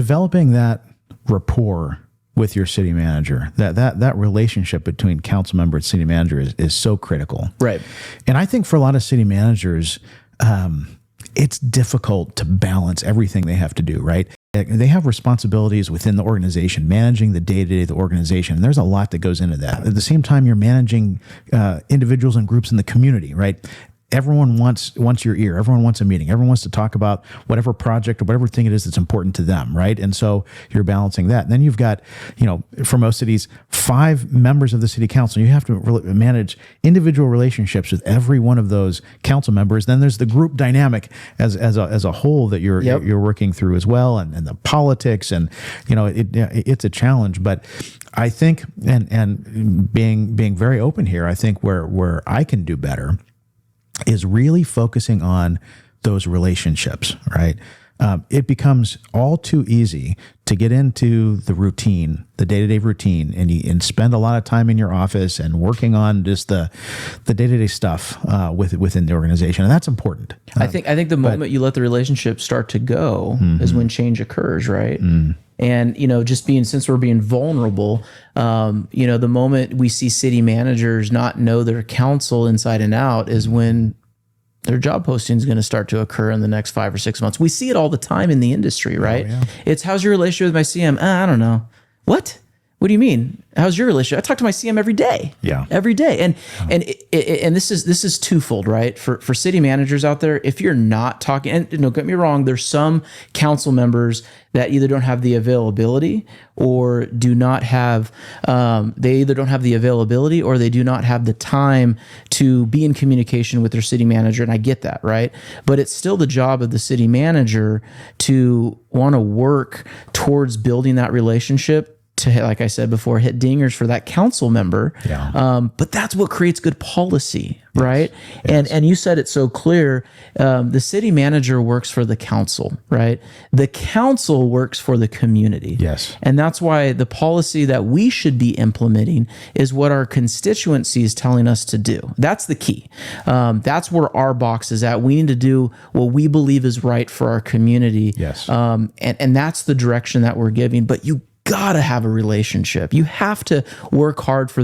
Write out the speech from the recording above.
developing that rapport with your city manager, that relationship between council member and city manager is so critical. Right. And I think for a lot of city managers, it's difficult to balance everything they have to do, right? They have responsibilities within the organization, managing the day-to-day of the organization. And there's a lot that goes into that. At the same time, you're managing individuals and groups in the community, right? Everyone wants your ear. Everyone wants a meeting. Everyone wants to talk about whatever project or whatever thing it is that's important to them, right? And so you're balancing that. And then you've got, for most cities, 5 members of the city council. You have to manage individual relationships with every one of those council members. Then there's the group dynamic as a whole that you're working through as well, and the politics, and it's a challenge. But I think, and being very open here, I think where I can do better is really focusing on those relationships, right? It becomes all too easy to get into the routine, the day-to-day routine, and spend a lot of time in your office and working on just the day-to-day stuff within the organization, and that's important. I think the moment you let the relationship start to go is when change occurs, right? And since we're being vulnerable, the moment we see city managers not know their council inside and out is when their job posting is going to start to occur in the next 5 or 6 months. We see it all the time in the industry, right? Oh, yeah. It's, how's your relationship with my CM? I don't know. What do you mean? How's your relationship? I talk to my CM every day. Yeah. Every day. And this is twofold, right? For city managers out there, if you're not talking, and don't get me wrong, there's some council members that either don't have the availability or do not have, they either don't have the availability or they do not have the time to be in communication with their city manager. And I get that, right? But it's still the job of the city manager to want to work towards building that relationship, to, like I said before, hit dingers for that council member. Yeah. But that's what creates good policy, right? Yes. And you said it so clear. The city manager works for the council, right? The council works for the community. Yes. And that's why the policy that we should be implementing is what our constituency is telling us to do. That's the key. That's where our box is at. We need to do what we believe is right for our community. Yes. And that's the direction that we're giving. But you gotta have a relationship. You have to work hard for